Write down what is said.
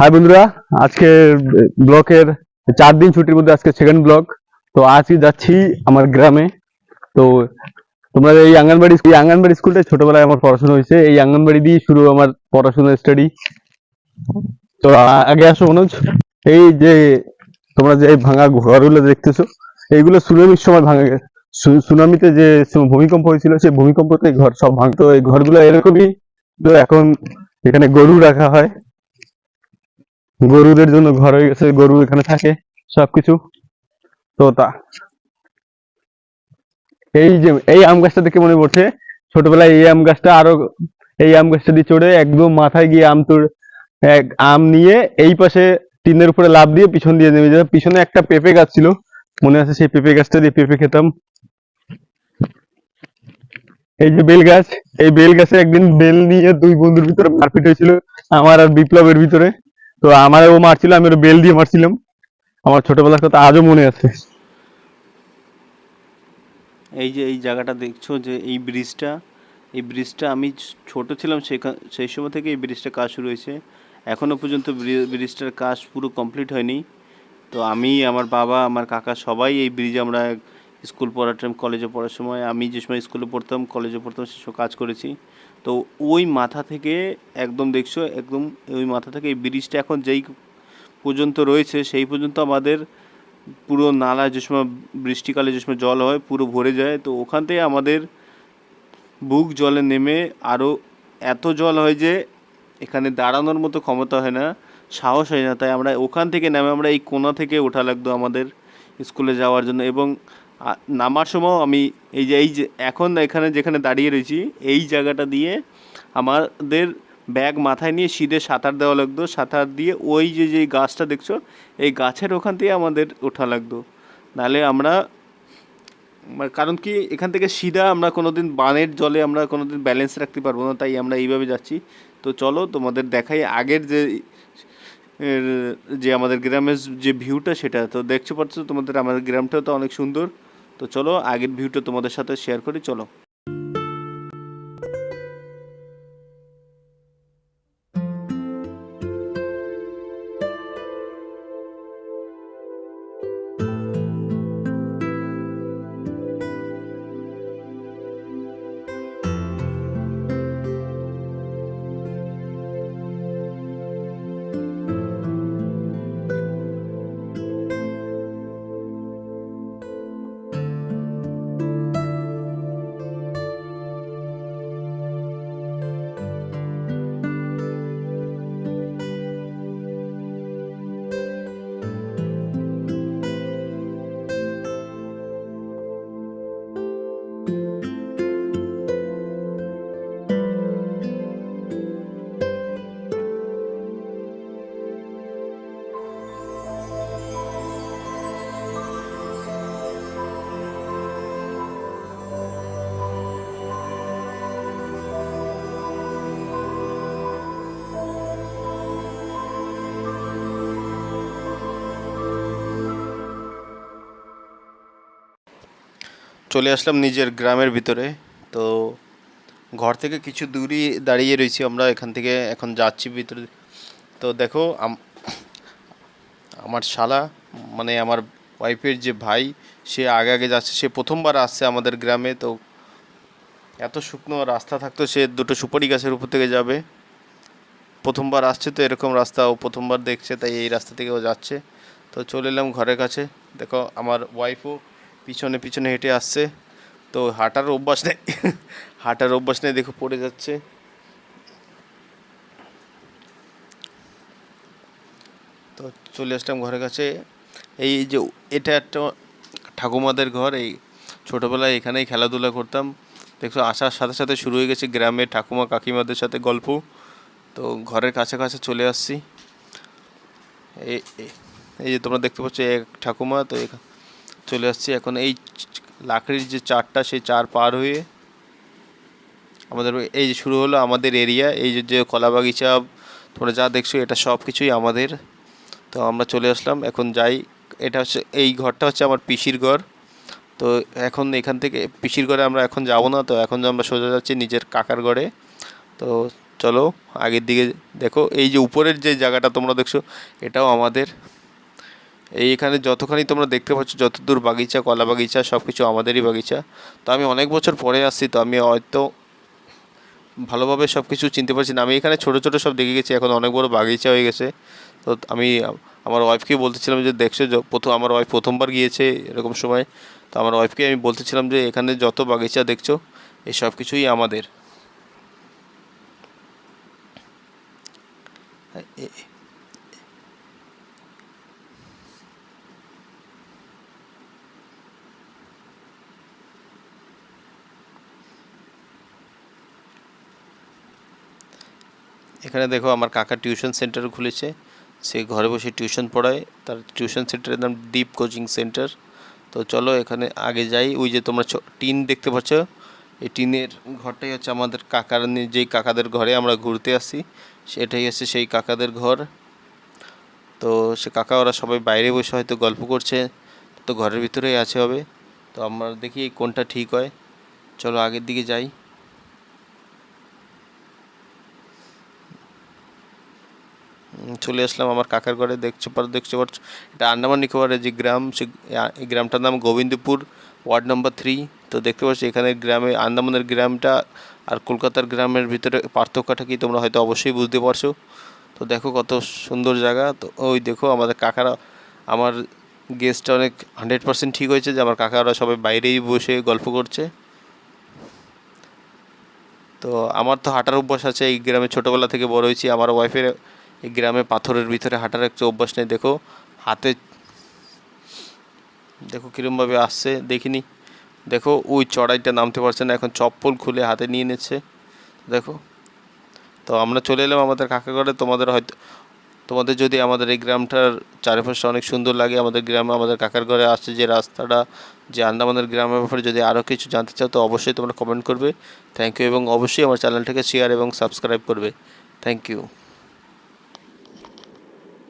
High বন্ধুরা, আজকে ব্লকের 4 দিন ছুটির মধ্যে আজকে সেকেন্ড ব্লক। তো আজকে যাচ্ছি আমার গ্রামে। তো তোমরা এই আঙ্গনবাড়ি স্কুলটায় ছোটবেলায় আমার পড়াশোনা হয়েছে, এই আঙ্গনবাড়ি দিয়ে শুরু আমার পড়াশোনা স্টাডি। তো আগে আসো মনোজ। এই যে তোমরা যে ভাঙা ঘরগুলো দেখতেছো, এইগুলো সুনামির সময় ভাঙা গেছে। সুনামিতে যে ভূমিকম্প হয়েছিল, সেই ভূমিকম্পতে ঘর সব ভাঙতো। এই ঘরগুলো এরকমই। তো এখন এখানে গরু রাখা হয়, গরুদের জন্য ঘর হয়ে গেছে, গরু এখানে থাকে সবকিছু। তো এই যে এই আম গাছটা দেখে মনে পড়ছে ছোটবেলায় এই আম গাছটা আরো, এই আম গাছটা দিয়ে চড়ে একদম মাথায় গিয়ে আম নিয়ে এই পাশে টিনের উপরে লাফ দিয়ে পিছন দিয়ে নেমে যেতাম। পিছনে একটা পেঁপে গাছ ছিল, মনে আছে, সেই পেঁপে গাছটা দিয়ে পেঁপে খেতাম। এই যে বেল গাছ, এই বেল গাছে একদিন বেল নিয়ে দুই বন্ধুর ভিতরে মারপিট হয়েছিল, আমার আর বিপ্লবের ভিতরে। তো আমার ও মারছিল, আমি ওর বেল দিয়ে মারছিলাম। আমার ছোটবেলার কথা আজও মনে আছে। এই যে এই জায়গাটা দেখছো, যে এই ব্রিজটা আমি ছোট ছিলাম সেই সময় থেকে এই ব্রিজটার কাজ শুরু হয়েছে। এখনও পর্যন্ত ব্রিজটার কাজ পুরো কমপ্লিট হয়নি। তো আমি, আমার বাবা, আমার কাকা সবাই এই ব্রিজে আমরা স্কুল পড়ার টাইম, কলেজে পড়ার সময়, আমি যে সময় স্কুলে পড়তাম, কলেজে পড়তাম, সে সময় কাজ করেছি। তো ওই মাথা থেকে একদম দেখছো, একদম ওই মাথা থেকে এই ব্রিজটা এখন যেই পর্যন্ত রয়েছে সেই পর্যন্ত আমাদের পুরো নালা, যে সময় বৃষ্টিকালে যে সময় জল হয় পুরো ভরে যায়। তো ওখান থেকে আমাদের বুক জলে নেমে আরও এত জল হয় যে এখানে দাঁড়ানোর মতো ক্ষমতা হয় না, সাহস হয় না। তাই আমরা ওখান থেকে নেমে আমরা এই কোণা থেকে ওঠা লাগতো আমাদের স্কুলে যাওয়ার জন্য। এবং নামার সময় আমি এই যে এখন এখানে যেখানে দাঁড়িয়ে রয়েছি, এই জায়গাটা দিয়ে আমাদের ব্যাগ মাথায় নিয়ে সিধে সাঁতার দেওয়া লাগতো। সাঁতার দিয়ে ওই যে গাছটা দেখছো, এই গাছের ওখান থেকে আমাদের ওঠা লাগতো। নাহলে আমরা, কারণ কি, এখান থেকে সিধা আমরা কোনোদিন বানের জলে আমরা কোনোদিন ব্যালেন্স রাখতে পারবো না, তাই আমরা এইভাবে যাচ্ছি। তো চলো তোমাদের দেখাই আগের এর যে আমাদের গ্রামের যে ভিউটা, সেটা তো দেখতে পাচ্ছ তোমাদের। আমাদের গ্রামটাও তো অনেক সুন্দর। তো চলো আগের ভিউটা তোমাদের সাথে শেয়ার করি, চলো। চলে আসলাম নিজের গ্রামের ভিতরে। তো ঘর থেকে কিছু দূরই দাঁড়িয়ে রয়েছি আমরা, এখান থেকে এখন যাচ্ছি ভিতরে। তো দেখো, আমার শালা, মানে আমার ওয়াইফের যে ভাই, সে আগে আগে যাচ্ছে। সে প্রথমবার আসছে আমাদের গ্রামে। তো এত শুকনো রাস্তা থাকতো, সে দুটো সুপারি গাছের উপর থেকে যাবে। প্রথমবার আসছে তো এরকম রাস্তা ও প্রথমবার দেখছে, তাই এই রাস্তা থেকে ও যাচ্ছে। তো চলে এলাম ঘরের কাছে। দেখো আমার ওয়াইফও পিছনে পিছনে হেঁটে আসছে। তো হাঁটার অভ্যাস নেই হাঁটার অভ্যাস নেই, দেখো পড়ে যাচ্ছে। তো চলে আসলাম ঘরের কাছে। এই যে এটা একটা ঠাকুমাদের ঘর। এই ছোটোবেলায় এখানেই খেলাধুলা করতাম। দেখছো আসার সাথে সাথে শুরু হয়ে গেছে গ্রামে ঠাকুমা কাকিমাদের সাথে গল্প। তো ঘরের কাছে কাছে চলে আসছি। এই এই যে তোমরা দেখতে পাচ্ছ এক ঠাকুমা। তো চলে আসছি এখন। এই লাকড়ির যে চারটা, সেই চার পার হয়ে আমাদের এই যে শুরু হলো আমাদের এরিয়া। এই যে কলা বাগিচা তোমরা যা দেখছো, এটা সব কিছুই আমাদের। তো আমরা চলে আসলাম, এখন যাই। এটা হচ্ছে, এই ঘরটা হচ্ছে আমার পিসির ঘর। তো এখন এখান থেকে পিসির ঘরে আমরা এখন যাব না। তো এখন আমরা সোজা যাচ্ছি নিজের কাকার ঘরে। তো চলো আগের দিকে দেখো। এই যে উপরের যে জায়গাটা তোমরা দেখছো এটাও আমাদের। এইখানে যতখানি তোমরা দেখতে পাচ্ছ, যতদূর বাগিচা, কলা বাগিচা, সব কিছু আমাদেরই বাগিচা। তো আমি অনেক বছর পরে আসছি, তো আমি হয়তো ভালোভাবে সব কিছু চিনতে পারছি না। আমি এখানে ছোটো ছোটো সব দেখে গেছি, এখন অনেক বড় বাগিচা হয়ে গেছে। তো আমি আমার ওয়াইফকে বলতেছিলাম যে দেখছো, প্রথম আমার ওয়াইফ প্রথমবার গিয়েছে এরকম সময়। তো আমার ওয়াইফকে আমি বলতেছিলাম যে এখানে যত বাগিচা দেখছো এই সব কিছুই আমাদের। এখানে দেখো আমার কাকা টিউশন সেন্টার খুলেছে, সে ঘরে বসে টিউশন পড়ায়। তার টিউশন সেন্টারের নাম ডিপ কোচিং সেন্টার। তো চলো এখানে আগে যাই। ওই যে তোমরা টিন দেখতে পাচ্ছ, এই টিনের ঘরটাই হচ্ছে আমাদের কাকার, যেই কাকাদের ঘরে আমরা ঘুরতে আসি সেটাই হচ্ছে সেই কাকাদের ঘর। তো সে কাকা ওরা সবাই বাইরে বসে হয়তো গল্প করছে, তো ঘরের ভিতরেই আছে হবে। তো আমরা দেখি কোনটা ঠিক হয়। চলো আগের দিকে যাই। চলে আসলাম আমার কাকার ঘরে। দেখতে পাচ্ছ এটা আন্দামান নিকোবরের যে গ্রাম, সে এই গ্রামটার নাম গোবিন্দপুর, ওয়ার্ড নম্বর 3। তো দেখতে পাচ্ছ এখানে গ্রামে, আন্দামানের গ্রামটা আর কলকাতার গ্রামের ভিতরে পার্থক্যটা কি তোমরা হয়তো অবশ্যই বুঝতে পারছো। তো দেখো কত সুন্দর জায়গা। তো ওই দেখো আমাদের কাকারা, আমার গেস্টটা অনেক 100% ঠিক হয়েছে যে আমার কাকারা সবাই বাইরেই বসে গল্প করছে। তো আমার তো হাঁটার অভ্যাস আছে, এই গ্রামে ছোটোবেলা থেকে বড় হয়েছি। আমার ওয়াইফের এই গ্রামে পাথরের ভিতরে হাঁটার একটু অভ্যাস নেই। দেখো হাতে, দেখো কীরমভাবে আসছে দেখিনি। দেখো ওই চড়াইটা নামতে পারছে না, এখন চপ্পল খুলে হাতে নিয়ে নিচ্ছে। দেখো, তো আমরা চলে এলাম আমাদের কাকা ঘরে। তোমাদের যদি আমাদের এই গ্রামটার চারিপাশটা অনেক সুন্দর লাগে, আমাদের গ্রামে আমাদের কাকার ঘরে আসছে যে রাস্তাটা, যে আন্দামানের গ্রামের ব্যাপারে যদি আরও কিছু জানতে চাও তো অবশ্যই তোমরা কমেন্ট করবে। থ্যাংক ইউ, এবং অবশ্যই আমার চ্যানেলটাকে শেয়ার এবং সাবস্ক্রাইব করবে। Thank you.